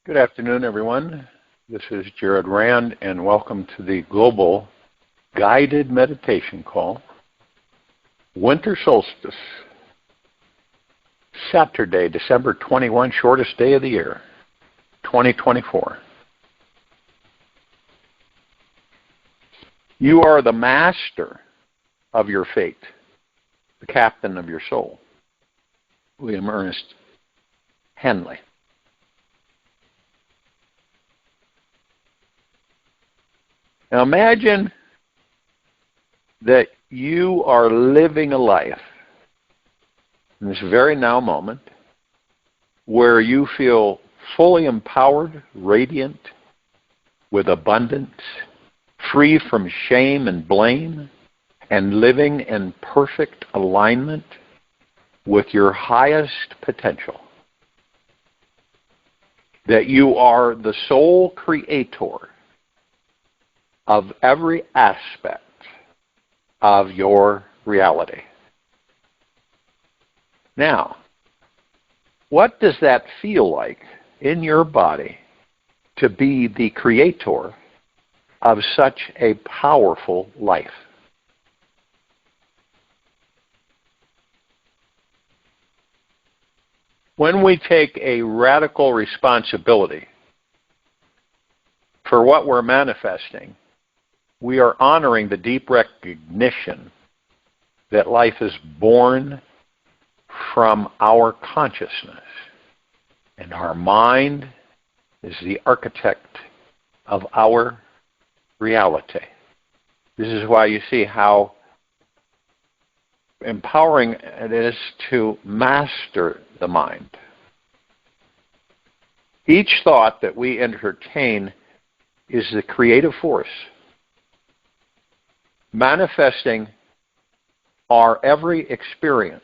Good afternoon, everyone. This is Jared Rand, and welcome to the Global Guided Meditation Call. Winter Solstice, Saturday, December 21, shortest day of the year, 2024. You are the master of your fate, the captain of your soul. William Ernest Henley. Now imagine that you are living a life in this very now moment where you feel fully empowered, radiant, with abundance, free from shame and blame, and living in perfect alignment with your highest potential. That you are the sole creator of every aspect of your reality. Now, what does that feel like in your body to be the creator of such a powerful life? When we take a radical responsibility for what we're manifesting, we are honoring the deep recognition that life is born from our consciousness, and our mind is the architect of our reality. This is why you see how empowering it is to master the mind. Each thought that we entertain is the creative force manifesting our every experience.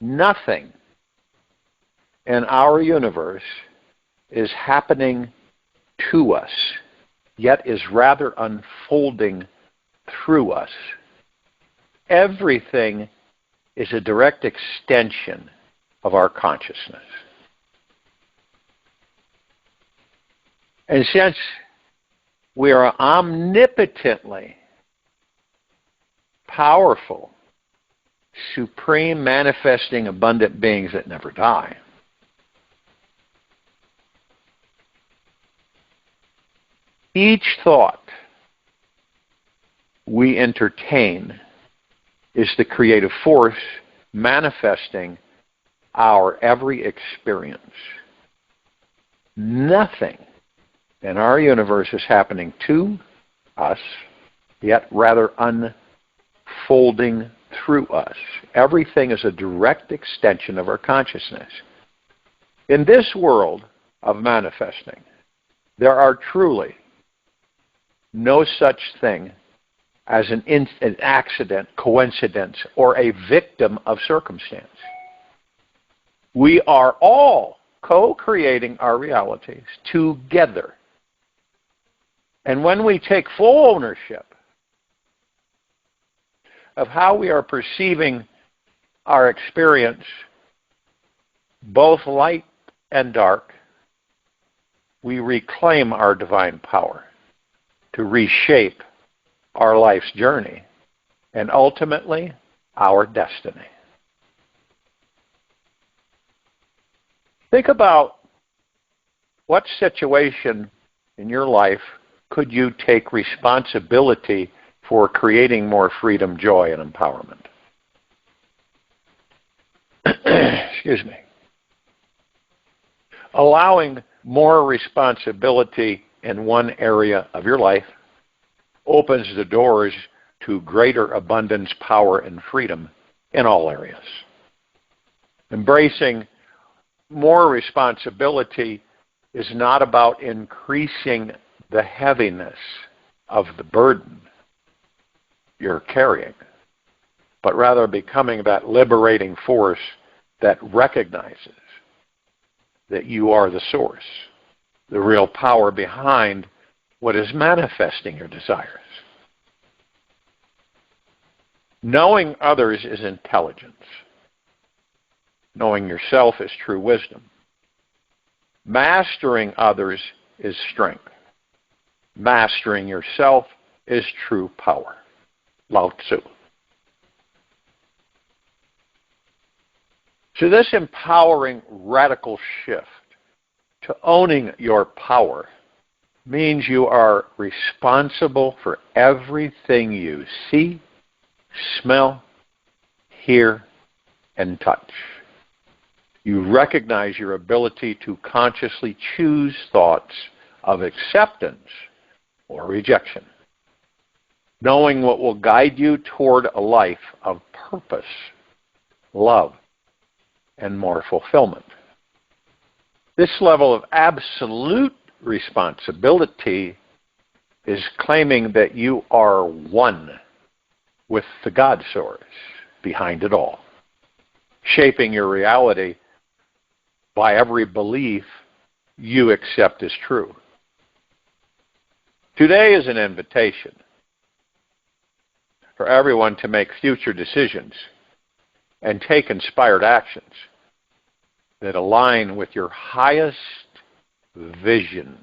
Nothing in our universe is happening to us, yet is rather unfolding through us. Everything is a direct extension of our consciousness. And since we are omnipotently powerful, supreme, manifesting, abundant beings that never die, each thought we entertain is the creative force manifesting our every experience. Nothing in our universe is happening to us, yet rather unfolding through us. Everything is a direct extension of our consciousness. In this world of manifesting, there are truly no such thing as an accident, coincidence, or a victim of circumstance. We are all co-creating our realities together. And when we take full ownership of how we are perceiving our experience, both light and dark, we reclaim our divine power to reshape our life's journey and ultimately our destiny. Think about what situation in your life could you take responsibility for creating more freedom, joy, and empowerment? Excuse me. Allowing more responsibility in one area of your life opens the doors to greater abundance, power, and freedom in all areas. Embracing more responsibility is not about increasing the heaviness of the burden you're carrying, but rather becoming that liberating force that recognizes that you are the source, the real power behind what is manifesting your desires. Knowing others is intelligence. Knowing yourself is true wisdom. Mastering others is strength. Mastering yourself is true power. Lao Tzu. So this empowering radical shift to owning your power means you are responsible for everything you see, smell, hear, and touch. You recognize your ability to consciously choose thoughts of acceptance or rejection, knowing what will guide you toward a life of purpose, love, and more fulfillment. This level of absolute responsibility is claiming that you are one with the God source behind it all, shaping your reality by every belief you accept as true. Today is an invitation for everyone to make future decisions and take inspired actions that align with your highest vision.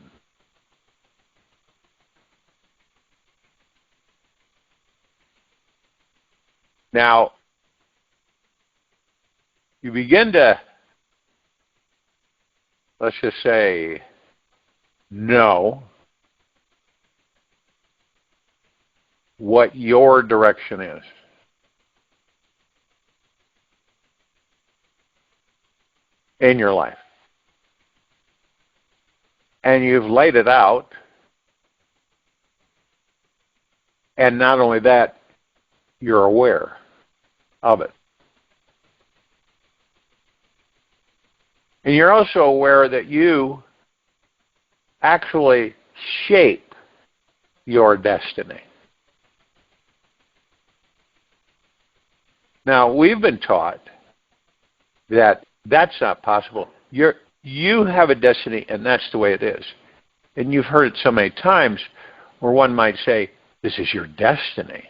Now, you begin to, let's just say, know what your direction is. In your life. And you've laid it out. And not only that, you're aware of it. And you're also aware that you actually shape your destiny. Now, we've been taught that that's not possible. You have a destiny, and that's the way it is. And you've heard it so many times where one might say, this is your destiny.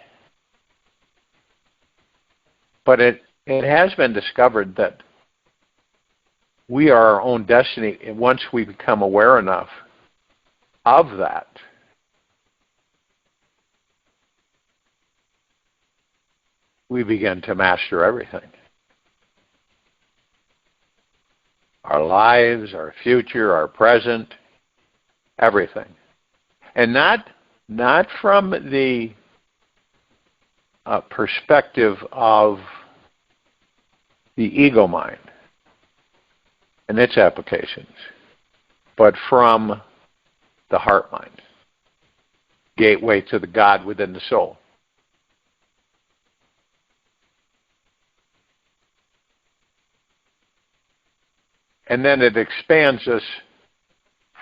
But it has been discovered that we are our own destiny, and once we become aware enough of that, we begin to master everything. Our lives, our future, our present, everything. And not from the perspective of the ego mind and its applications, but from the heart mind, gateway to the God within the soul. And then it expands us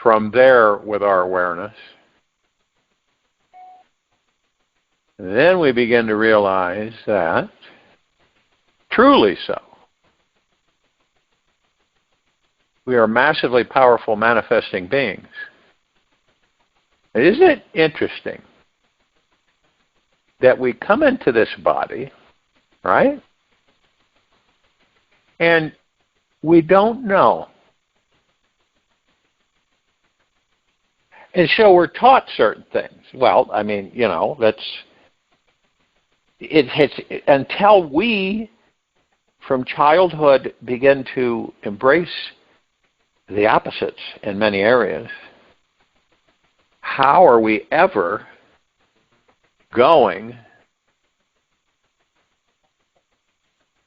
from there with our awareness. And then we begin to realize that, truly so, we are massively powerful manifesting beings. Isn't it interesting that we come into this body, right? And we don't know. And so we're taught certain things. Well, I mean, until we, from childhood, begin to embrace the opposites in many areas, how are we ever going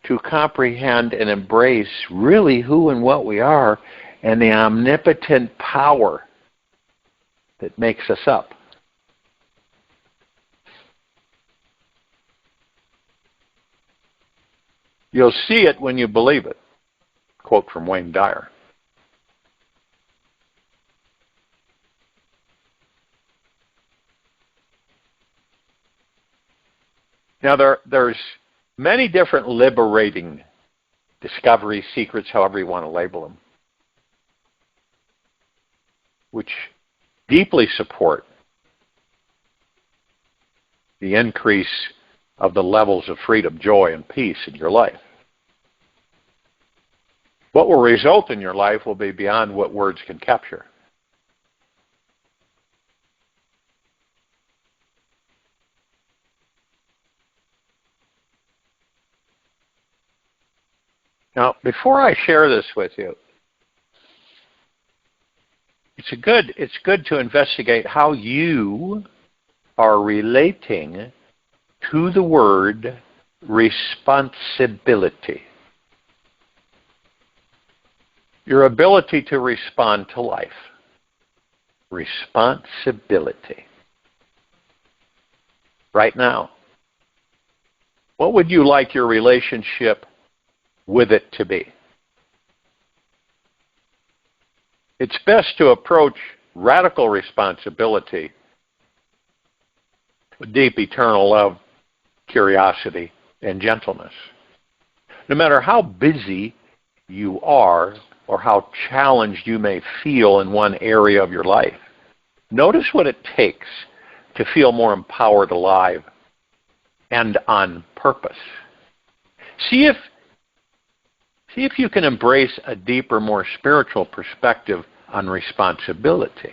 to comprehend and embrace really who and what we are and the omnipotent power that makes us up? You'll see it when you believe it. Quote from Wayne Dyer. Now there's many different liberating discoveries, secrets, however you want to label them, which deeply support the increase of the levels of freedom, joy, and peace in your life. What will result in your life will be beyond what words can capture. Now, before I share this with you, it's good to investigate how you are relating to the word responsibility. Your ability to respond to life. Responsibility. Right now, what would you like your relationship with it to be? It's best to approach radical responsibility with deep eternal love, curiosity, and gentleness. No matter how busy you are or how challenged you may feel in one area of your life, notice what it takes to feel more empowered, alive, and on purpose. See if you can embrace a deeper, more spiritual perspective on responsibility,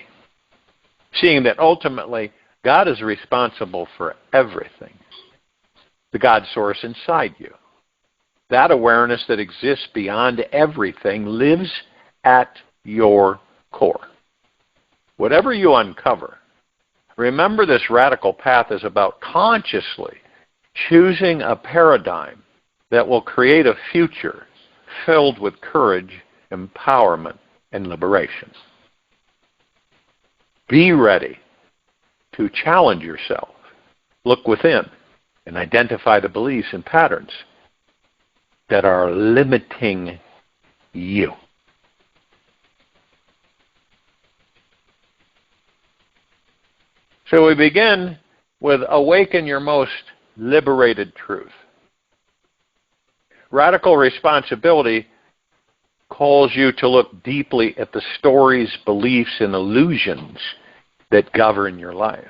seeing that ultimately God is responsible for everything. The God source inside you. That awareness that exists beyond everything lives at your core. Whatever you uncover, remember this radical path is about consciously choosing a paradigm that will create a future filled with courage, empowerment, and liberation. Be ready to challenge yourself. Look within and identify the beliefs and patterns that are limiting you. So we begin with awaken your most liberated truth. Radical responsibility calls you to look deeply at the stories, beliefs, and illusions that govern your life.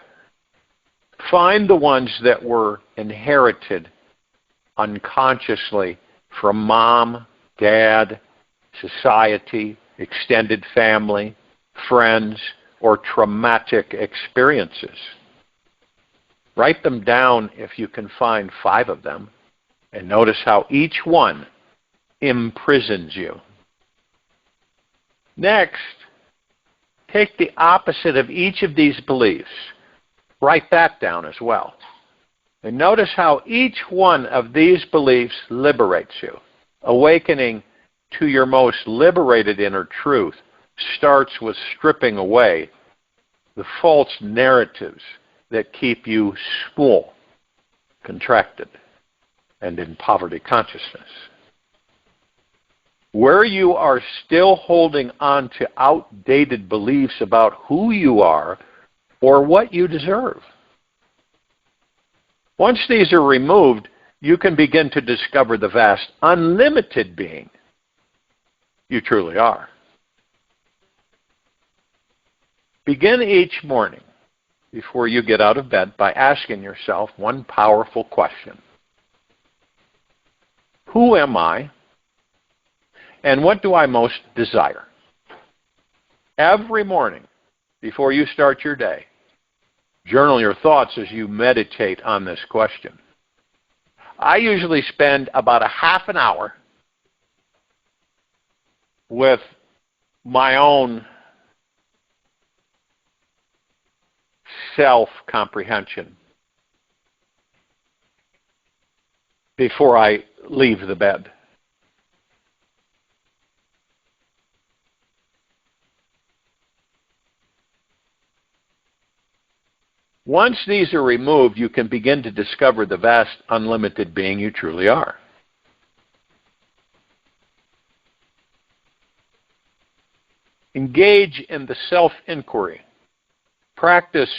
Find the ones that were inherited unconsciously from mom, dad, society, extended family, friends, or traumatic experiences. Write them down if you can find 5 of them, and notice how each one imprisons you. Next, take the opposite of each of these beliefs. Write that down as well. And notice how each one of these beliefs liberates you. Awakening to your most liberated inner truth starts with stripping away the false narratives that keep you small, contracted, and in poverty consciousness. Where you are still holding on to outdated beliefs about who you are or what you deserve. Once these are removed, you can begin to discover the vast, unlimited being you truly are. Begin each morning before you get out of bed by asking yourself one powerful question. Who am I, and what do I most desire? Every morning before you start your day, journal your thoughts as you meditate on this question. I usually spend about a half an hour with my own self-comprehension before I leave the bed. Once these are removed, you can begin to discover the vast, unlimited being you truly are. Engage in the self-inquiry. Practice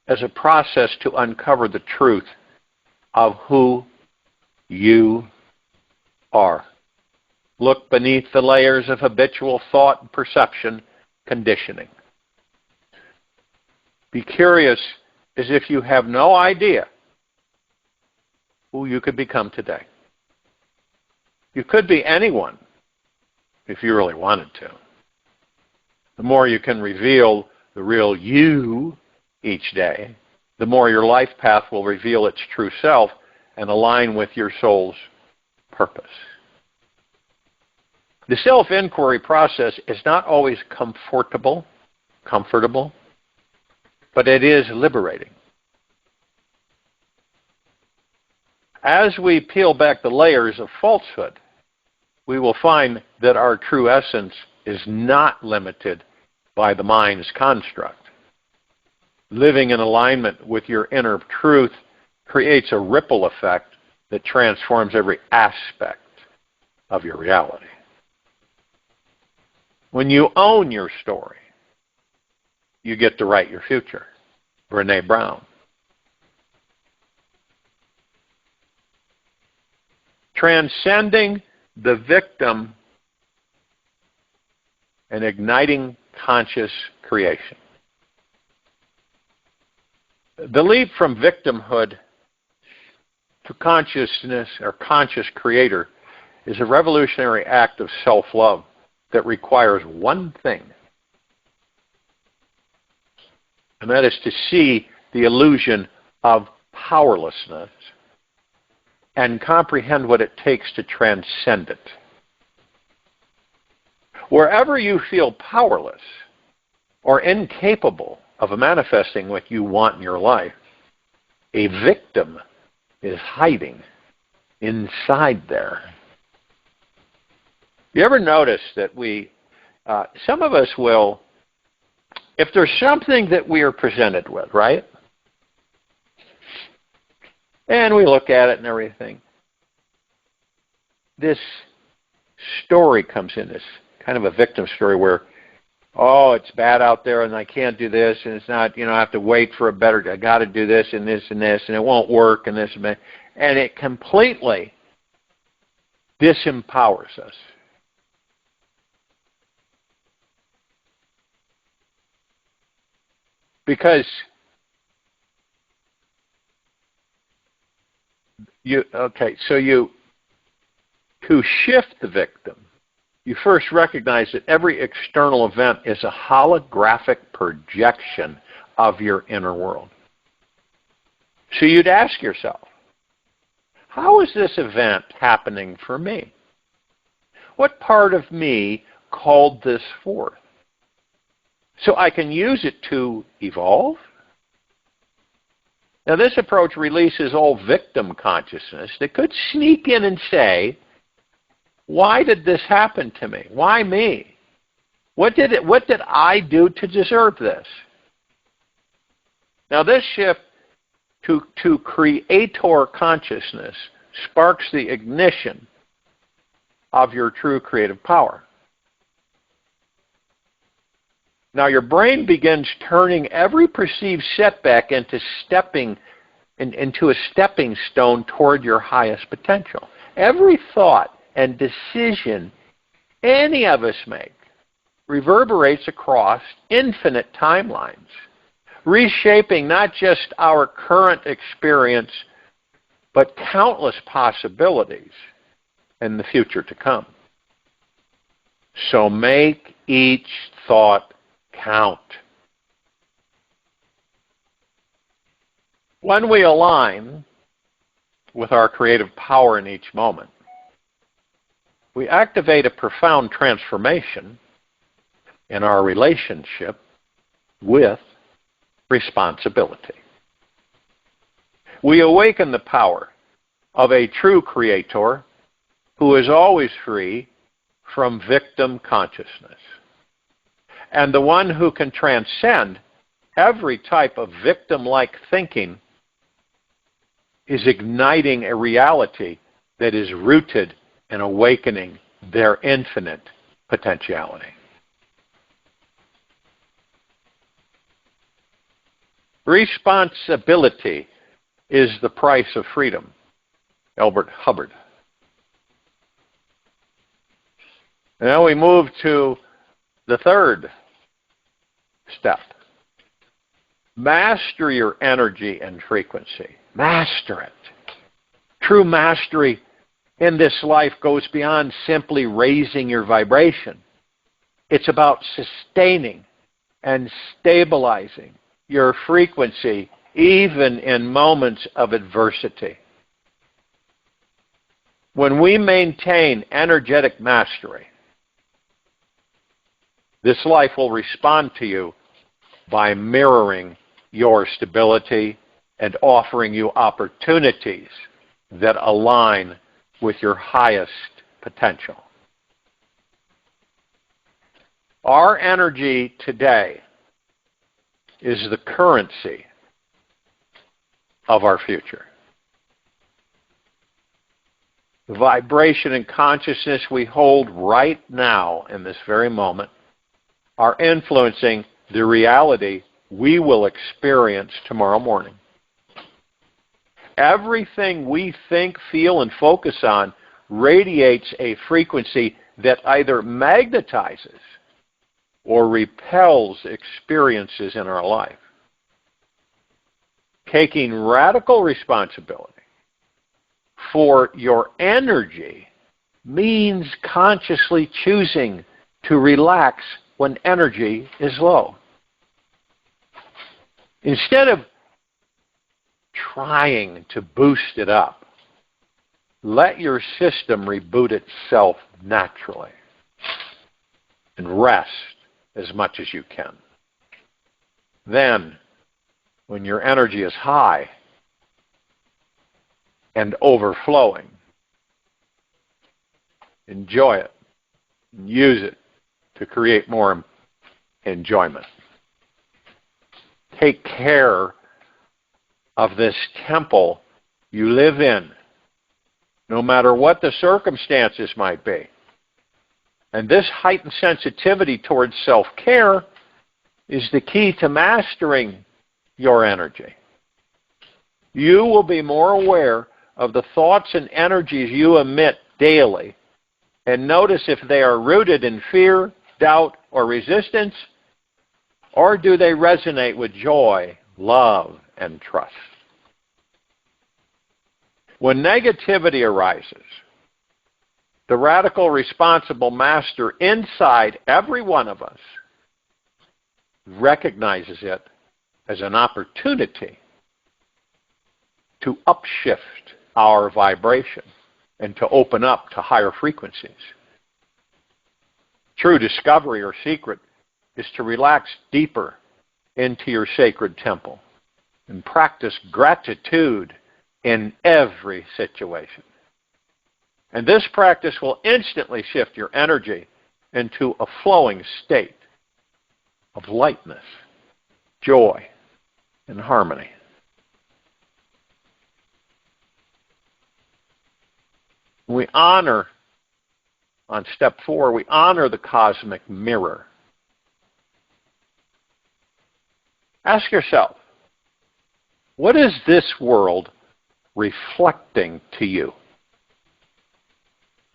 as a process to uncover the truth of who you are. Look beneath the layers of habitual thought and perception conditioning. Be curious as if you have no idea who you could become today. You could be anyone if you really wanted to. The more you can reveal the real you each day, the more your life path will reveal its true self and align with your soul's purpose. The self-inquiry process is not always comfortable, but it is liberating. As we peel back the layers of falsehood, we will find that our true essence is not limited by the mind's construct. Living in alignment with your inner truth creates a ripple effect that transforms every aspect of your reality. When you own your story, you get to write your future. Brené Brown. Transcending the victim and igniting conscious creation. The leap from victimhood to consciousness or conscious creator is a revolutionary act of self-love that requires one thing, and that is to see the illusion of powerlessness and comprehend what it takes to transcend it. Wherever you feel powerless or incapable of manifesting what you want in your life, a victim is hiding inside there. You ever notice that some of us will, if there's something that we are presented with, right? And we look at it and everything. This story comes in, this kind of a victim story where, oh, it's bad out there and I can't do this and it's not, I have to wait for a better, I got to do this and this and this and it won't work and this and that. And it completely disempowers us. Because to shift the victim, you first recognize that every external event is a holographic projection of your inner world. So you'd ask yourself, how is this event happening for me? What part of me called this forth? So I can use it to evolve? Now this approach releases all victim consciousness that could sneak in and say, why did this happen to me? Why me? What did I do to deserve this? Now this shift to creator consciousness sparks the ignition of your true creative power. Now your brain begins turning every perceived setback into a stepping stone toward your highest potential. Every thought and decision any of us make reverberates across infinite timelines, reshaping not just our current experience, but countless possibilities in the future to come. So make each thought count. When we align with our creative power in each moment, we activate a profound transformation in our relationship with responsibility. We awaken the power of a true creator who is always free from victim consciousness, and the one who can transcend every type of victim-like thinking is igniting a reality that is rooted in awakening their infinite potentiality. Responsibility is the price of freedom. Albert Hubbard. Now we move to the third step. Master your energy and frequency. Master it. True mastery in this life goes beyond simply raising your vibration. It's about sustaining and stabilizing your frequency even in moments of adversity. When we maintain energetic mastery, this life will respond to you by mirroring your stability and offering you opportunities that align with your highest potential. Our energy today is the currency of our future. The vibration and consciousness we hold right now in this very moment are influencing the reality we will experience tomorrow morning. Everything we think, feel, and focus on radiates a frequency that either magnetizes or repels experiences in our life. Taking radical responsibility for your energy means consciously choosing to relax when energy is low. Instead of trying to boost it up, let your system reboot itself naturally and rest as much as you can. Then, when your energy is high and overflowing, enjoy it and use it to create more enjoyment. Take care of this temple you live in, no matter what the circumstances might be. And this heightened sensitivity towards self-care is the key to mastering your energy. You will be more aware of the thoughts and energies you emit daily, and notice if they are rooted in fear, doubt, or resistance, or do they resonate with joy, love, and trust. When negativity arises, the radical responsible master inside every one of us recognizes it as an opportunity to upshift our vibration and to open up to higher frequencies. True discovery or secret is to relax deeper into your sacred temple and practice gratitude in every situation. And this practice will instantly shift your energy into a flowing state of lightness, joy, and harmony. We honor, on step 4, we honor the cosmic mirror. Ask yourself, what is this world reflecting to you?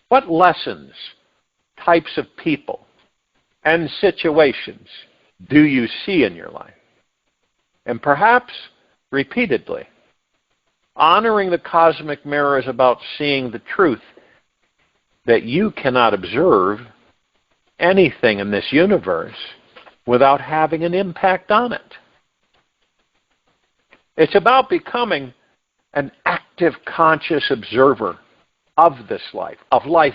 What lessons, types of people, and situations do you see in your life? And perhaps repeatedly. Honoring the cosmic mirror is about seeing the truth that you cannot observe anything in this universe without having an impact on it. It's about becoming an active, conscious observer of this life,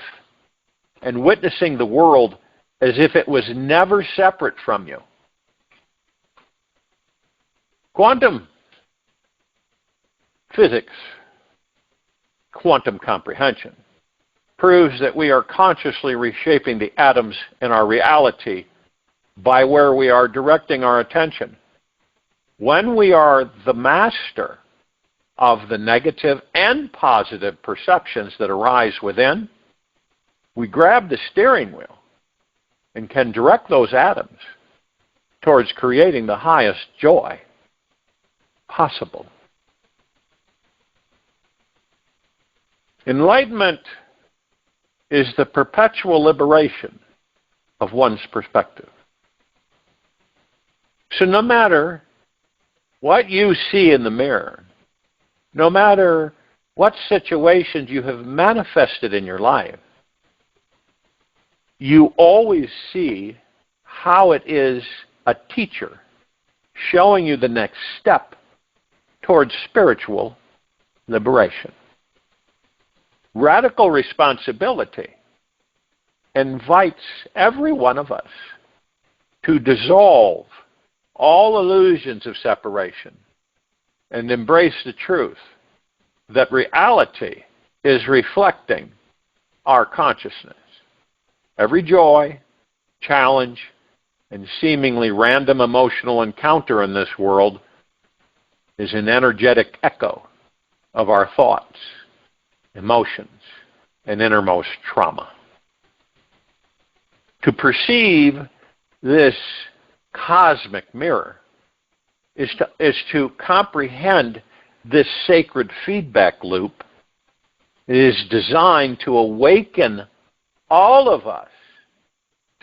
and witnessing the world as if it was never separate from you. Quantum physics, quantum comprehension, proves that we are consciously reshaping the atoms in our reality by where we are directing our attention. When we are the master of the negative and positive perceptions that arise within, we grab the steering wheel and can direct those atoms towards creating the highest joy possible. Enlightenment is the perpetual liberation of one's perspective. So no matter what you see in the mirror, no matter what situations you have manifested in your life, you always see how it is a teacher showing you the next step towards spiritual liberation. Radical responsibility invites every one of us to dissolve all illusions of separation and embrace the truth that reality is reflecting our consciousness. Every joy, challenge, and seemingly random emotional encounter in this world is an energetic echo of our thoughts, emotions, and innermost trauma. To perceive this cosmic mirror is to comprehend this sacred feedback loop. It is designed to awaken all of us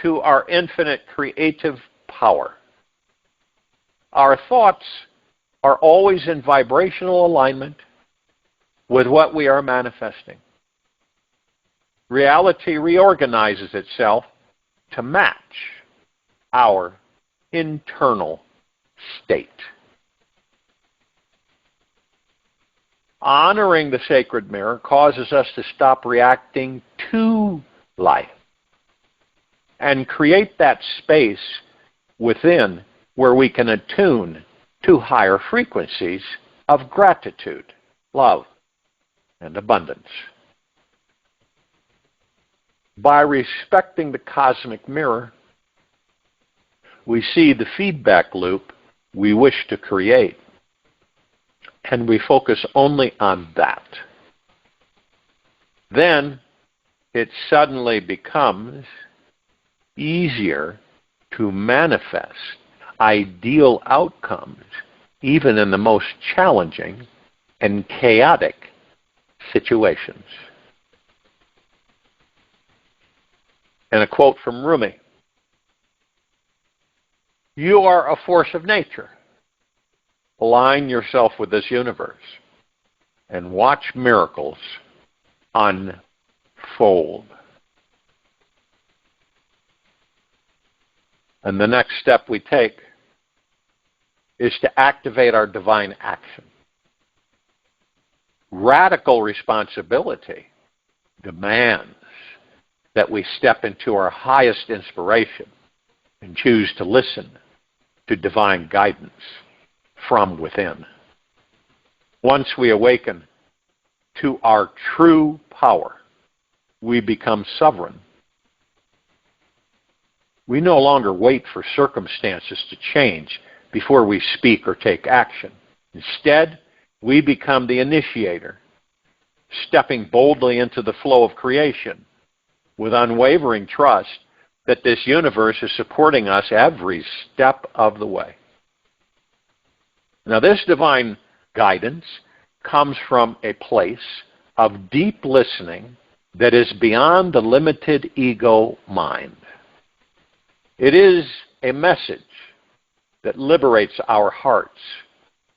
to our infinite creative power. Our thoughts are always in vibrational alignment with what we are manifesting. Reality reorganizes itself to match our internal state. Honoring the sacred mirror causes us to stop reacting to life and create that space within where we can attune to higher frequencies of gratitude, love, and abundance. By respecting the cosmic mirror, we see the feedback loop we wish to create, and we focus only on that. Then it suddenly becomes easier to manifest ideal outcomes, even in the most challenging and chaotic situations. And a quote from Rumi: "You are a force of nature. Align yourself with this universe and watch miracles unfold." And the next step we take is to activate our divine action. Radical responsibility demands that we step into our highest inspiration and choose to listen to divine guidance from within. Once we awaken to our true power, we become sovereign. We no longer wait for circumstances to change before we speak or take action. Instead, we become the initiator, stepping boldly into the flow of creation with unwavering trust that this universe is supporting us every step of the way. Now, this divine guidance comes from a place of deep listening that is beyond the limited ego mind. It is a message that liberates our hearts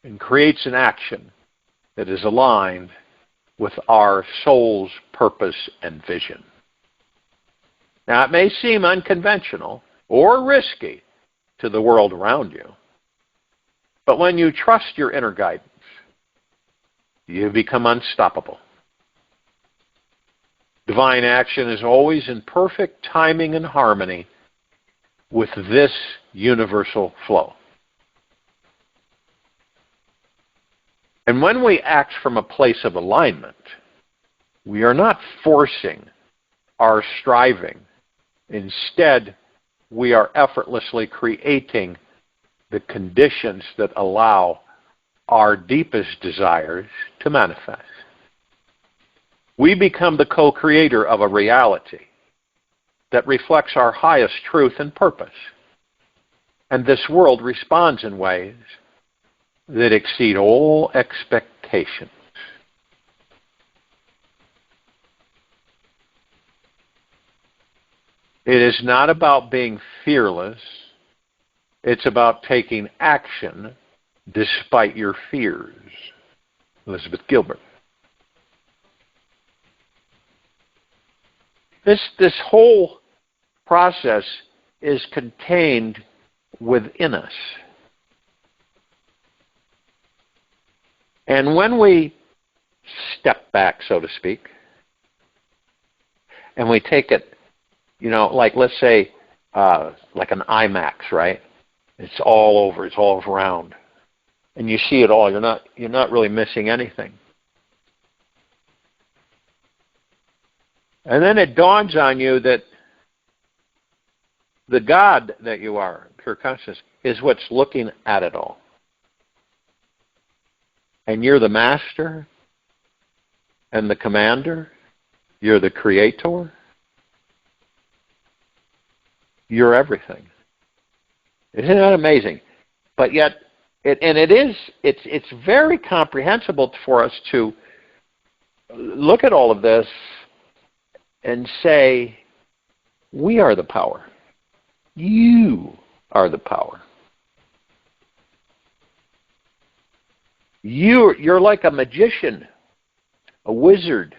and creates an action that is aligned with our soul's purpose and vision. Now, it may seem unconventional or risky to the world around you, but when you trust your inner guidance, you become unstoppable. Divine action is always in perfect timing and harmony with this universal flow. And when we act from a place of alignment, we are not forcing our striving. Instead, we are effortlessly creating the conditions that allow our deepest desires to manifest. We become the co-creator of a reality that reflects our highest truth and purpose. And this world responds in ways that exceed all expectations. It is not about being fearless. It's about taking action despite your fears. Elizabeth Gilbert. This whole process is contained within us. And when we step back, so to speak, and we take it, like let's say, like an IMAX, right? It's all over, it's all around. And you see it all, you're not really missing anything. And then it dawns on you that the God that you are, pure consciousness, is what's looking at it all. And you're the master and the commander. You're the creator. You're everything. Isn't that amazing? But yet, it's very comprehensible for us to look at all of this and say, we are the power. You are the power. You're like a magician, a wizard,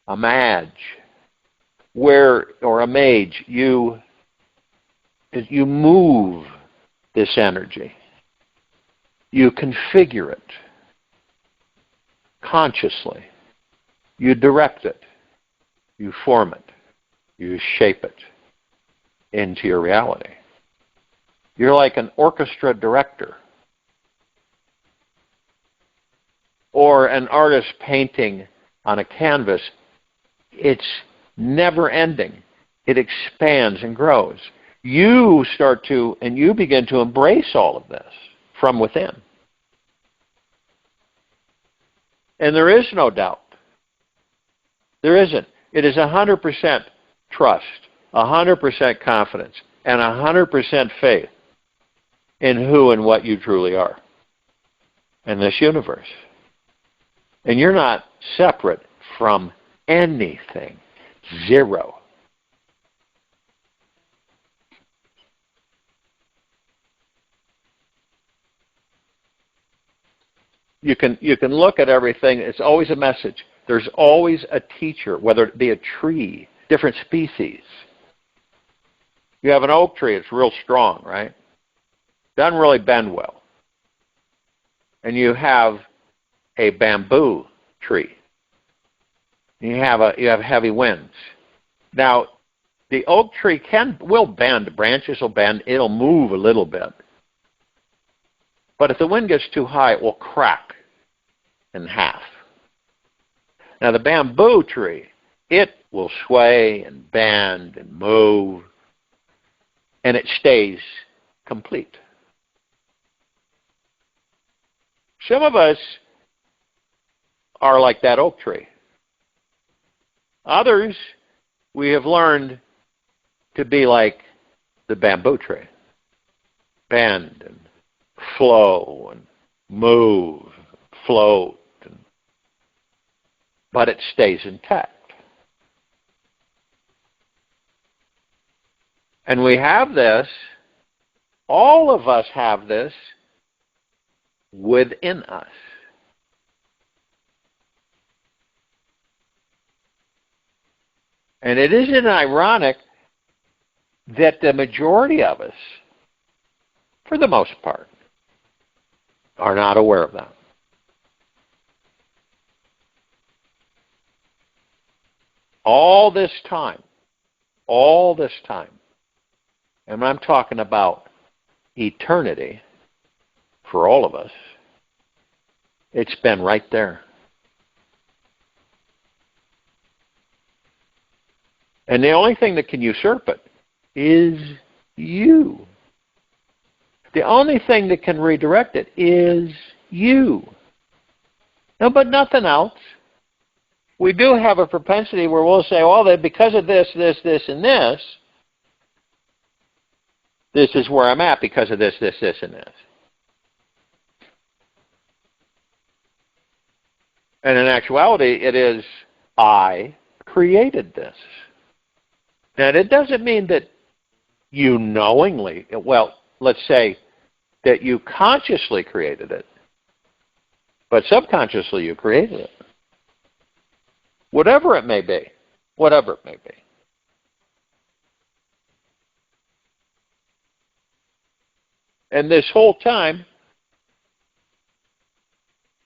a mage, or a mage. You move this energy. You configure it consciously. You direct it. You form it. You shape it into your reality. You're like an orchestra director or an artist painting on a canvas. It's never ending. It expands and grows. You begin to embrace all of this from within. And there is no doubt. There isn't. It is 100% trust, 100% confidence, and 100% faith in who and what you truly are in this universe. And you're not separate from anything. Zero. You can look at everything. It's always a message. There's always a teacher, whether it be a tree, different species. You have an oak tree, it's real strong, right? Doesn't really bend well. And you have a bamboo tree. You have heavy winds. Now, the oak tree will bend, the branches will bend, it'll move a little bit. But if the wind gets too high, it will crack in half. Now the bamboo tree, it will sway and bend and move, and it stays complete. Some of us are like that oak tree. Others, we have learned to be like the bamboo tree. Bend and flow and move, float. But it stays intact. And we have this, all of us have this within us. And it isn't ironic that the majority of us, for the most part, are not aware of that. All this time, and I'm talking about eternity for all of us, it's been right there. And the only thing that can usurp it is you. The only thing that can redirect it is you. No, but nothing else. We do have a propensity where we'll say, well, because of this, and this, this is where I'm at because of this, and this. And in actuality, it is, I created this. Now, it doesn't mean that you knowingly, well, let's say that you consciously created it, but subconsciously you created it. Whatever it may be. And this whole time,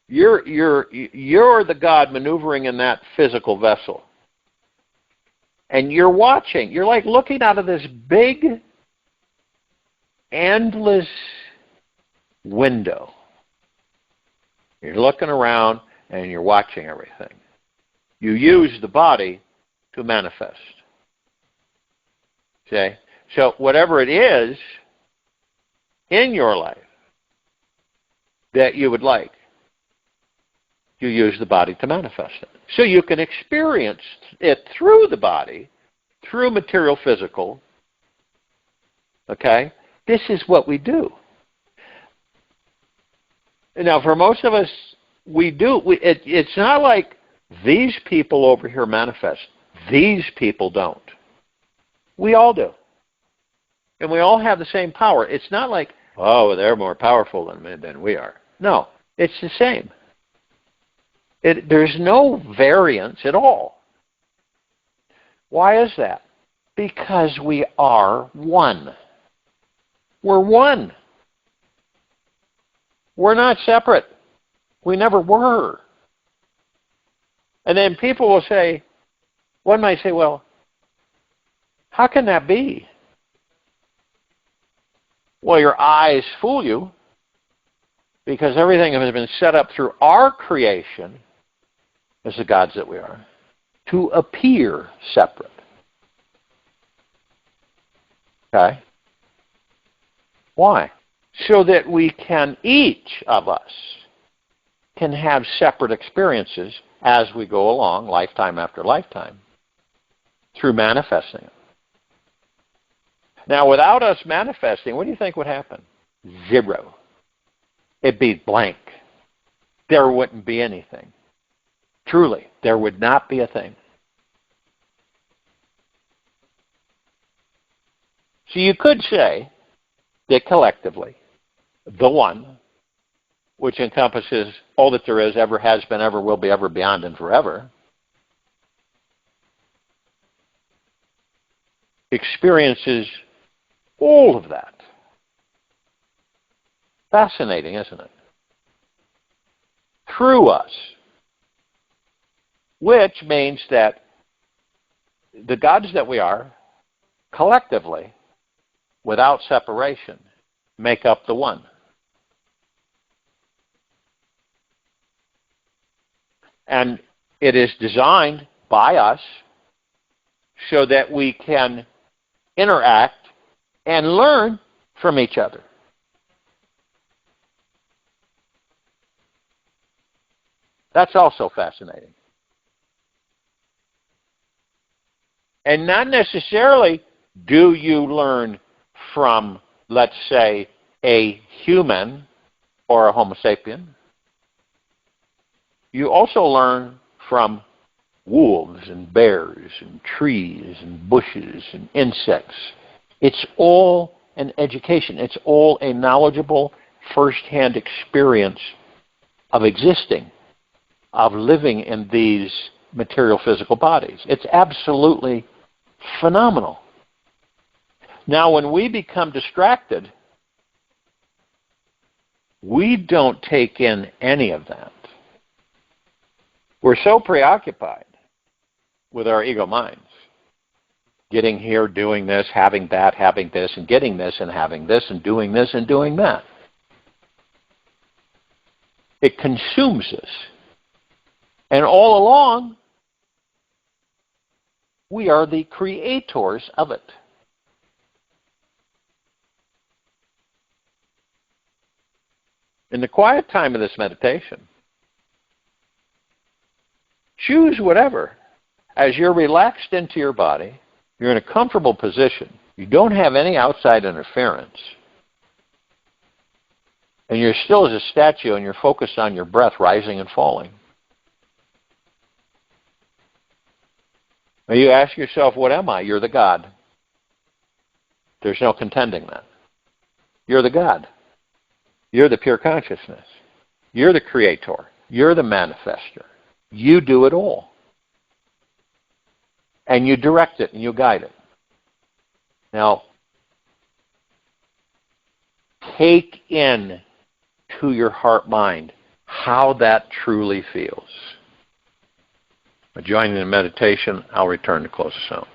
you're the God maneuvering in that physical vessel. And you're watching. You're like looking out of this big, endless window. You're looking around and you're watching everything. You use the body to manifest. Okay? So whatever it is in your life that you would like, you use the body to manifest it. So you can experience it through the body, through material physical. Okay? This is what we do. Now, for most of us, we do. It's not like these people over here manifest. These people don't. We all do. And we all have the same power. It's not like, oh, they're more powerful than we are. No, it's the same. There's no variance at all. Why is that? Because we are one. We're one. We're not separate. We never were. And then people will say, one might say, well, how can that be? Well, your eyes fool you because everything has been set up through our creation as the gods that we are to appear separate. Okay? Why? So that we can, each of us, can have separate experiences as we go along, lifetime after lifetime, through manifesting it. Now, without us manifesting, what do you think would happen? Zero. It'd be blank. There wouldn't be anything. Truly, there would not be a thing. So you could say that collectively, the one, which encompasses all that there is, ever has been, ever will be, ever beyond, and forever, experiences all of that. Fascinating, isn't it? Through us. Which means that the gods that we are, collectively, without separation, make up the one. And it is designed by us so that we can interact and learn from each other. That's also fascinating. And not necessarily do you learn from, let's say, a human or a Homo sapien. You also learn from wolves and bears and trees and bushes and insects. It's all an education. It's all a knowledgeable, first-hand experience of existing, of living in these material physical bodies. It's absolutely phenomenal. Now, when we become distracted, we don't take in any of that. We're so preoccupied with our ego minds, getting here, doing this, having that, having this, and getting this, and having this, and doing this, and doing that. It consumes us. And all along, we are the creators of it. In the quiet time of this meditation, choose whatever. As you're relaxed into your body, you're in a comfortable position. You don't have any outside interference. And you're still as a statue and you're focused on your breath rising and falling. Now you ask yourself, what am I? You're the God. There's no contending that. You're the God. You're the pure consciousness. You're the creator. You're the manifester. You do it all. And you direct it and you guide it. Now, take in to your heart mind how that truly feels. Joining in meditation, I'll return to close us out.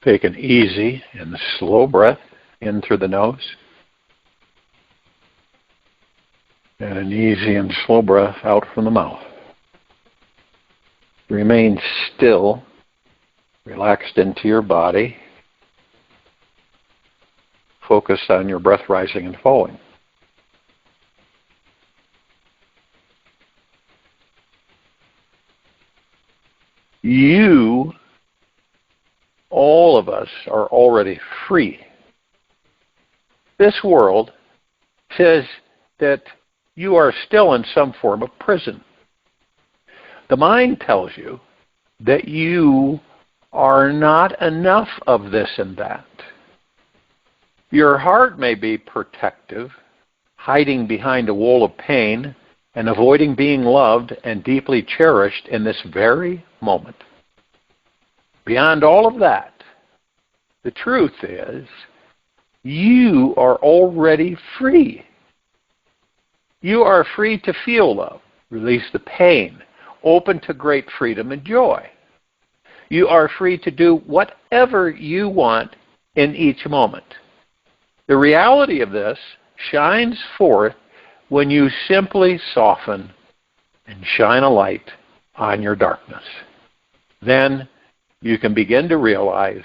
Take an easy and slow breath in through the nose. And an easy and slow breath out from the mouth. Remain still, relaxed into your body. Focused on your breath rising and falling. You, all of us, are already free. This world says that you are still in some form of prison. The mind tells you that you are not enough of this and that. Your heart may be protective, hiding behind a wall of pain and avoiding being loved and deeply cherished in this very moment. Beyond all of that, the truth is, you are already free. You are free to feel love, release the pain, open to great freedom and joy. You are free to do whatever you want in each moment. The reality of this shines forth when you simply soften and shine a light on your darkness. Then you can begin to realize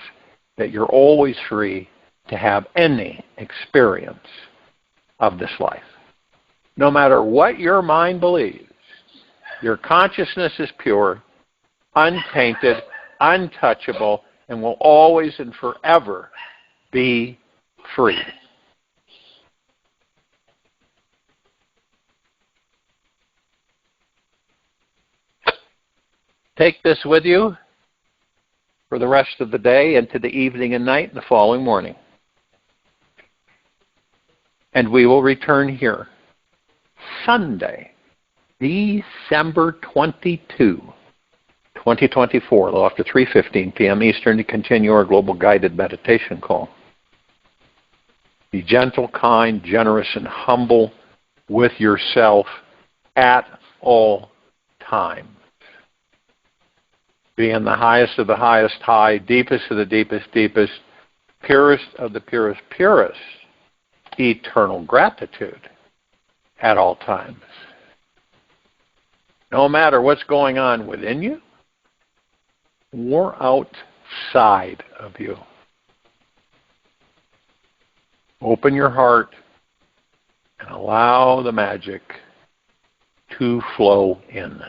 that you're always free to have any experience of this life. No matter what your mind believes, your consciousness is pure, untainted, untouchable, and will always and forever be free. Take this with you for the rest of the day, into the evening and night, and the following morning. And we will return here Sunday, December 22, 2024, a little after 3:15 p.m. Eastern, to continue our global guided meditation call. Be gentle, kind, generous, and humble with yourself at all times. Be in the highest of the highest high, deepest of the deepest deepest, purest of the purest purest, eternal gratitude at all times. No matter what's going on within you or outside of you. Open your heart and allow the magic to flow in.